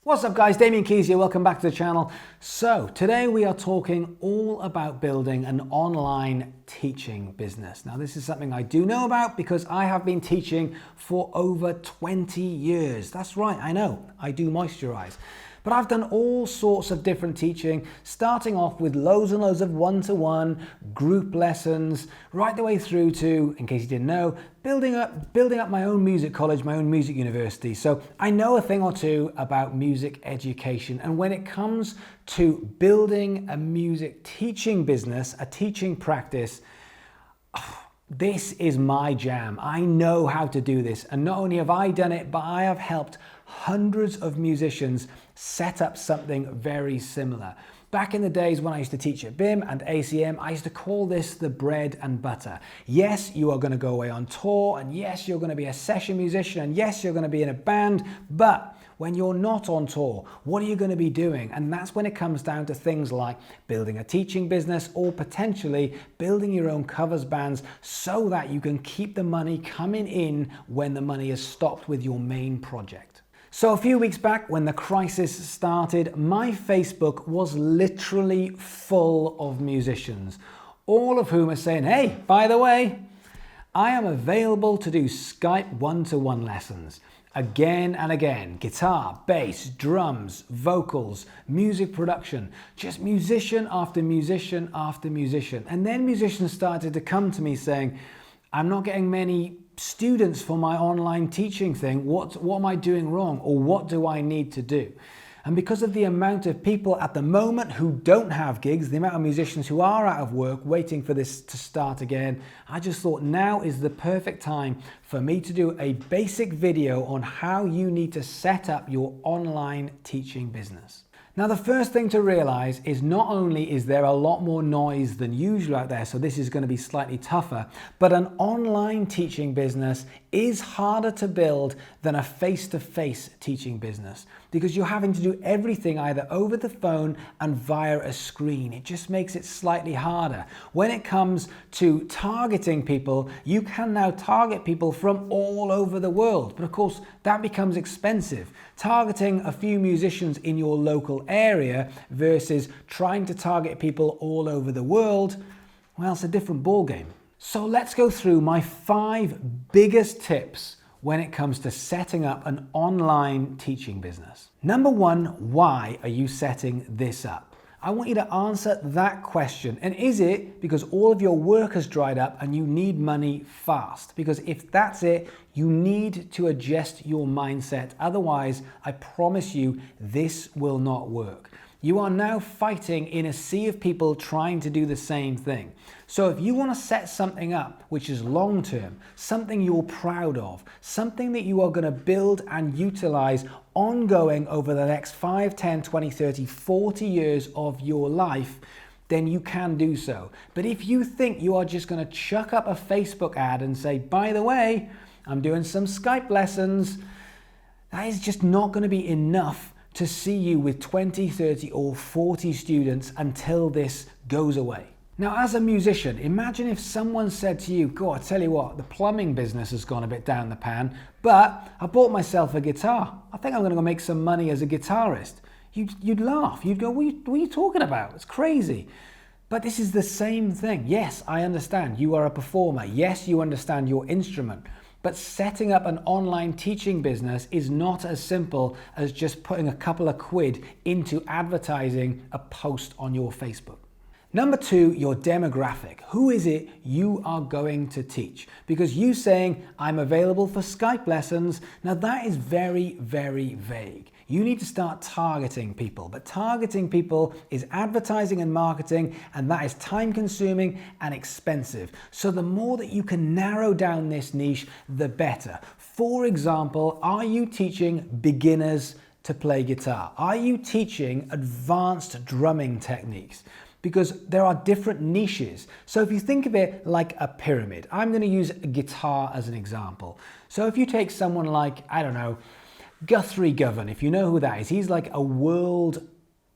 What's up guys, Damian here, welcome back to the channel. So today we are talking all about building an online teaching business. Now this is something I do know about because I have been teaching for over 20 years. That's right, I know, I do moisturize. But I've done all sorts of different teaching, starting off with loads and loads of one-to-one group lessons, right the way through to, in case you didn't know, building up my own music college, my own music university. So I know a thing or two about music education. And when it comes to building a music teaching business, a teaching practice, this is my jam. I know how to do this. And not only have I done it, but I have helped hundreds of musicians set up something very similar. Back in the days when I used to teach at BIM and ACM, I used to call this the bread and butter. Yes, you are going to go away on tour, and yes, you're going to be a session musician, and yes, you're going to be in a band, but when you're not on tour, what are you going to be doing? And that's when it comes down to things like building a teaching business or potentially building your own covers bands so that you can keep the money coming in when the money has stopped with your main project. So a few weeks back when the crisis started, my Facebook was literally full of musicians, all of whom are saying, hey, by the way, I am available to do Skype one-to-one lessons. Again and again, guitar, bass, drums, vocals, music production, just musician after musician after musician. And then musicians started to come to me saying, I'm not getting many students for my online teaching thing. What am I doing wrong? Or what do I need to do? And because of the amount of people at the moment who don't have gigs, the amount of musicians who are out of work waiting for this to start again, I just thought now is the perfect time for me to do a basic video on how you need to set up your online teaching business. Now, the first thing to realize is not only is there a lot more noise than usual out there, so this is going to be slightly tougher, but an online teaching business is harder to build than a face-to-face teaching business because you're having to do everything either over the phone and via a screen. It just makes it slightly harder. When it comes to targeting people, you can now target people from all over the world, but of course that becomes expensive. Targeting a few musicians in your local area versus trying to target people all over the world, well, it's a different ballgame. So let's go through my 5 biggest tips when it comes to setting up an online teaching business. Number 1, why are you setting this up? I want you to answer that question. And is it because all of your work has dried up and you need money fast? Because if that's it, you need to adjust your mindset. Otherwise, I promise you, this will not work. You are now fighting in a sea of people trying to do the same thing. So if you want to set something up which is long-term, something you're proud of, something that you are going to build and utilize ongoing over the next 5, 10, 20, 30, 40 years of your life, then you can do so. But if you think you are just going to chuck up a Facebook ad and say, by the way, I'm doing some Skype lessons, that is just not going to be enough to see you with 20, 30 or 40 students until this goes away. Now, as a musician, imagine if someone said to you, God, I tell you what, the plumbing business has gone a bit down the pan, but I bought myself a guitar. I think I'm going to go make some money as a guitarist. You'd laugh. You'd go, what are you talking about? It's crazy. But this is the same thing. Yes, I understand. You are a performer. Yes, you understand your instrument. But setting up an online teaching business is not as simple as just putting a couple of quid into advertising a post on your Facebook. Number 2, your demographic. Who is it you are going to teach? Because you saying, I'm available for Skype lessons, now that is very, very vague. You need to start targeting people, but targeting people is advertising and marketing, and that is time consuming and expensive. So the more that you can narrow down this niche, the better. For example, are you teaching beginners to play guitar? Are you teaching advanced drumming techniques? Because there are different niches. So if you think of it like a pyramid, I'm going to use a guitar as an example. So if you take someone like, I don't know, Guthrie Govan, if you know who that is, he's like one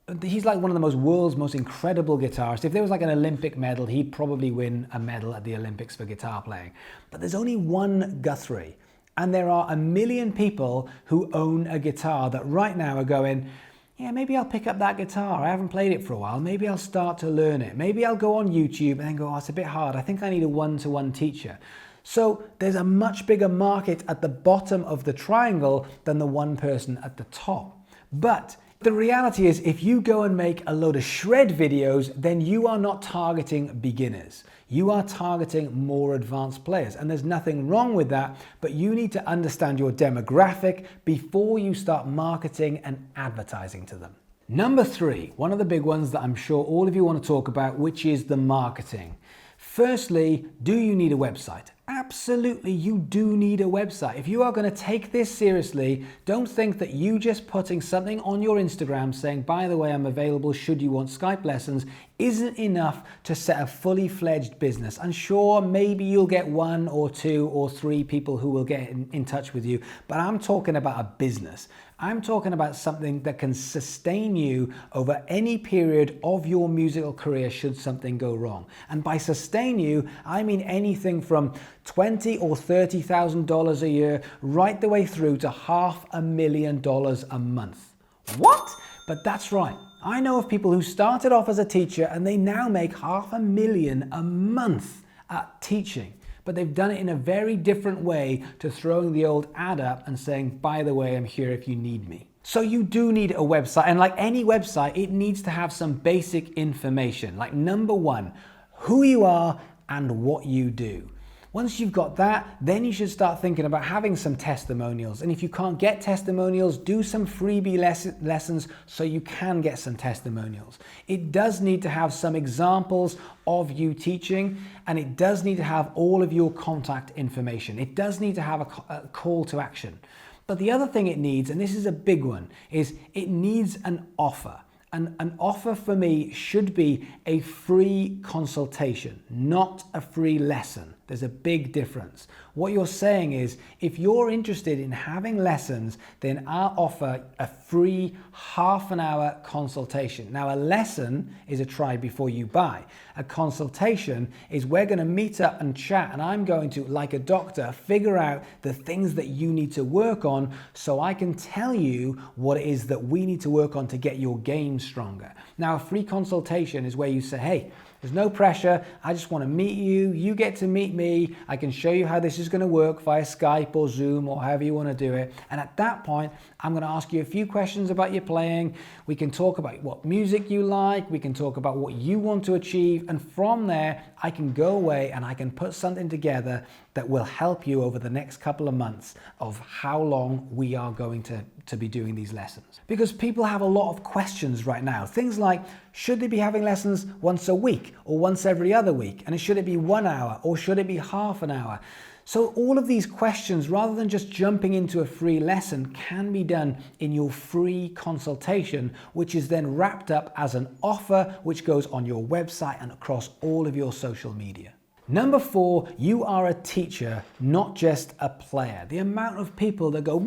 of the world's most incredible guitarists. If there was like an Olympic medal, he'd probably win a medal at the Olympics for guitar playing. But there's only one Guthrie. And there are a million people who own a guitar that right now are going, yeah, maybe I'll pick up that guitar. I haven't played it for a while. Maybe I'll start to learn it. Maybe I'll go on YouTube and then go, oh, it's a bit hard. I think I need a one-to-one teacher. So there's a much bigger market at the bottom of the triangle than the one person at the top. But the reality is, if you go and make a load of shred videos, then you are not targeting beginners. You are targeting more advanced players, and there's nothing wrong with that, but you need to understand your demographic before you start marketing and advertising to them. Number 3, one of the big ones that I'm sure all of you want to talk about, which is the marketing. Firstly, do you need a website? Absolutely, you do need a website. If you are going to take this seriously, don't think that you just putting something on your Instagram saying, by the way, I'm available should you want Skype lessons, isn't enough to set a fully fledged business. And sure, maybe you'll get 1 or 2 or 3 people who will get in touch with you, but I'm talking about a business. I'm talking about something that can sustain you over any period of your musical career should something go wrong. And by sustain you, I mean anything from $20,000 or $30,000 a year right the way through to $500,000 a month. What? But that's right. I know of people who started off as a teacher and they now make $500,000 a month at teaching. But they've done it in a very different way to throwing the old ad up and saying, by the way, I'm here if you need me. So you do need a website, and like any website, it needs to have some basic information. Like number 1, who you are and what you do. Once you've got that, then you should start thinking about having some testimonials. And if you can't get testimonials, do some freebie lessons so you can get some testimonials. It does need to have some examples of you teaching, and it does need to have all of your contact information. It does need to have a call to action. But the other thing it needs, and this is a big one, is it needs an offer. An offer for me should be a free consultation, not a free lesson. There's a big difference. What you're saying is, if you're interested in having lessons, then I'll offer a free half-an-hour consultation. Now, a lesson is a try before you buy. A consultation is we're going to meet up and chat, and I'm going to, like a doctor, figure out the things that you need to work on so I can tell you what it is that we need to work on to get your game stronger. Now, a free consultation is where you say, hey, there's no pressure. I just want to meet you. You get to meet me. I can show you how this is going to work via Skype or Zoom or however you want to do it. And at that point, I'm going to ask you a few questions about your playing. We can talk about what music you like. We can talk about what you want to achieve. And from there, I can go away and I can put something together that will help you over the next couple of months of how long we are going to be doing these lessons. Because people have a lot of questions right now. Things like, should they be having lessons once a week or once every other week? And should it be 1 hour or should it be half an hour? So all of these questions, rather than just jumping into a free lesson, can be done in your free consultation, which is then wrapped up as an offer, which goes on your website and across all of your social media. Number 4, you are a teacher, not just a player. The amount of people that go,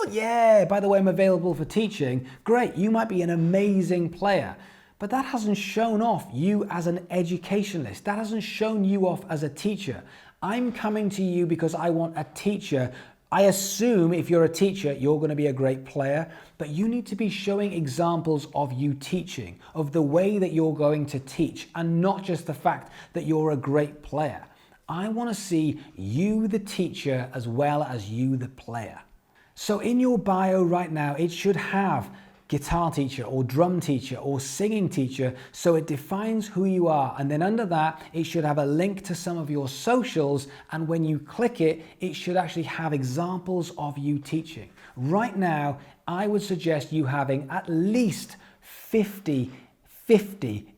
yeah, by the way, I'm available for teaching. Great, you might be an amazing player. But that hasn't shown off you as an educationalist. That hasn't shown you off as a teacher. I'm coming to you because I want a teacher. I assume if you're a teacher, you're going to be a great player, but you need to be showing examples of you teaching, of the way that you're going to teach, and not just the fact that you're a great player. I want to see you, the teacher, as well as you, the player. So in your bio right now, it should have guitar teacher or drum teacher or singing teacher, so it defines who you are. And then under that, it should have a link to some of your socials, and when you click it, it should actually have examples of you teaching. Right now, I would suggest you having at least 50,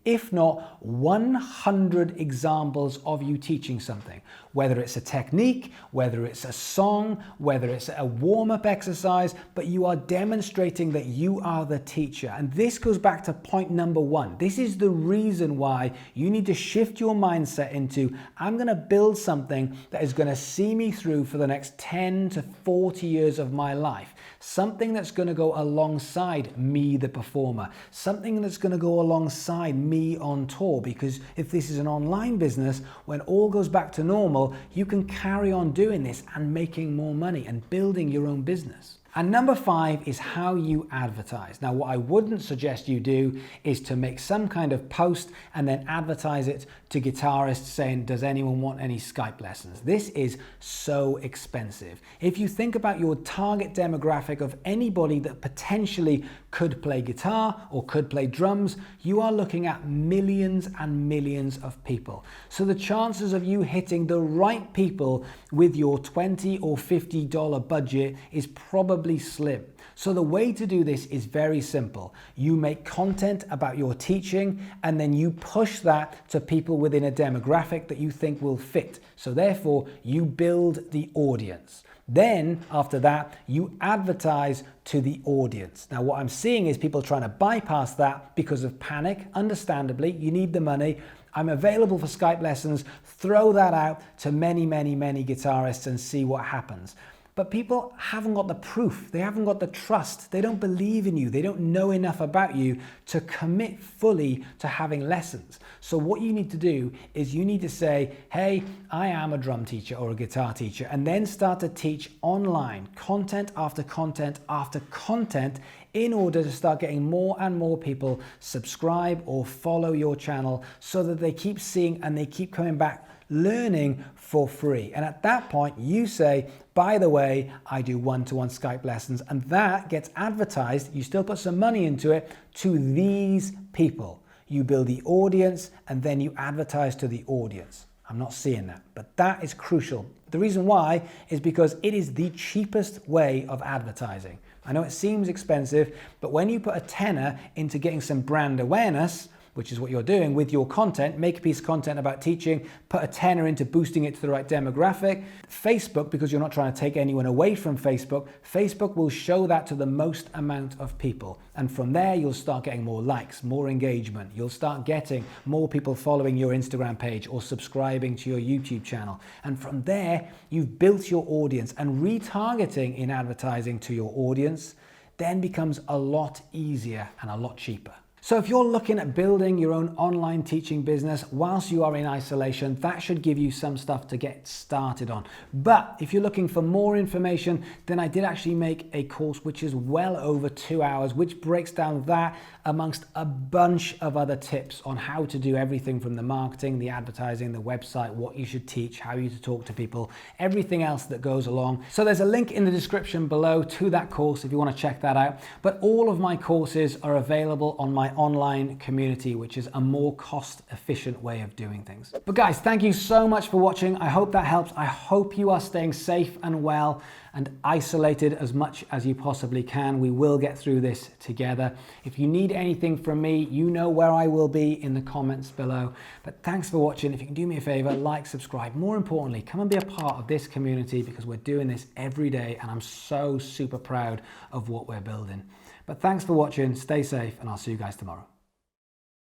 if not 100 examples of you teaching something, whether it's a technique, whether it's a song, whether it's a warm-up exercise, but you are demonstrating that you are the teacher. And this goes back to point number 1. This is the reason why you need to shift your mindset into, I'm going to build something that is going to see me through for the next 10 to 40 years of my life. Something that's going to go alongside me, the performer. Something that's going to go alongside me on tour. Because if this is an online business, when all goes back to normal, successful, you can carry on doing this and making more money and building your own business. And number 5 is how you advertise. Now, what I wouldn't suggest you do is to make some kind of post and then advertise it to guitarists saying, does anyone want any Skype lessons? This is so expensive. If you think about your target demographic of anybody that potentially could play guitar or could play drums, you are looking at millions and millions of people. So the chances of you hitting the right people with your $20 or $50 budget is probably slim. So the way to do this is very simple. You make content about your teaching and then you push that to people within a demographic that you think will fit. So therefore you build the audience. Then after that, you advertise to the audience. Now what I'm seeing is people trying to bypass that because of panic. Understandably, you need the money. I'm available for Skype lessons. Throw that out to many, many, many guitarists and see what happens. But people haven't got the proof, they haven't got the trust, they don't believe in you, they don't know enough about you to commit fully to having lessons. So what you need to do is you need to say, hey, I am a drum teacher or a guitar teacher, and then start to teach online, content after content after content, in order to start getting more and more people subscribe or follow your channel so that they keep seeing and they keep coming back learning for free. And at that point you say, by the way, I do one-to-one Skype lessons, and that gets advertised. You still put some money into it to these people. You build the audience and then you advertise to the audience. I'm not seeing that, but that is crucial. The reason why is because it is the cheapest way of advertising. I know it seems expensive, but when you put a tenner into getting some brand awareness, which is what you're doing with your content, make a piece of content about teaching, put a tenner into boosting it to the right demographic. Facebook, because you're not trying to take anyone away from Facebook, Facebook will show that to the most amount of people. And from there, you'll start getting more likes, more engagement. You'll start getting more people following your Instagram page or subscribing to your YouTube channel. And from there, you've built your audience, and retargeting in advertising to your audience then becomes a lot easier and a lot cheaper. So if you're looking at building your own online teaching business whilst you are in isolation, that should give you some stuff to get started on. But if you're looking for more information, then I did actually make a course which is well over 2 hours, which breaks down that amongst a bunch of other tips on how to do everything from the marketing, the advertising, the website, what you should teach, how you to talk to people, everything else that goes along. So there's a link in the description below to that course if you want to check that out. But all of my courses are available on my online community, which is a more cost-efficient way of doing things. But guys, thank you so much for watching. I hope that helps. I hope you are staying safe and well and isolated as much as you possibly can. We will get through this together. If you need anything from me, you know where I will be in the comments below. But thanks for watching. If you can do me a favor, like, subscribe. More importantly, come and be a part of this community, because we're doing this every day and I'm so super proud of what we're building. But thanks for watching, stay safe, and I'll see you guys tomorrow.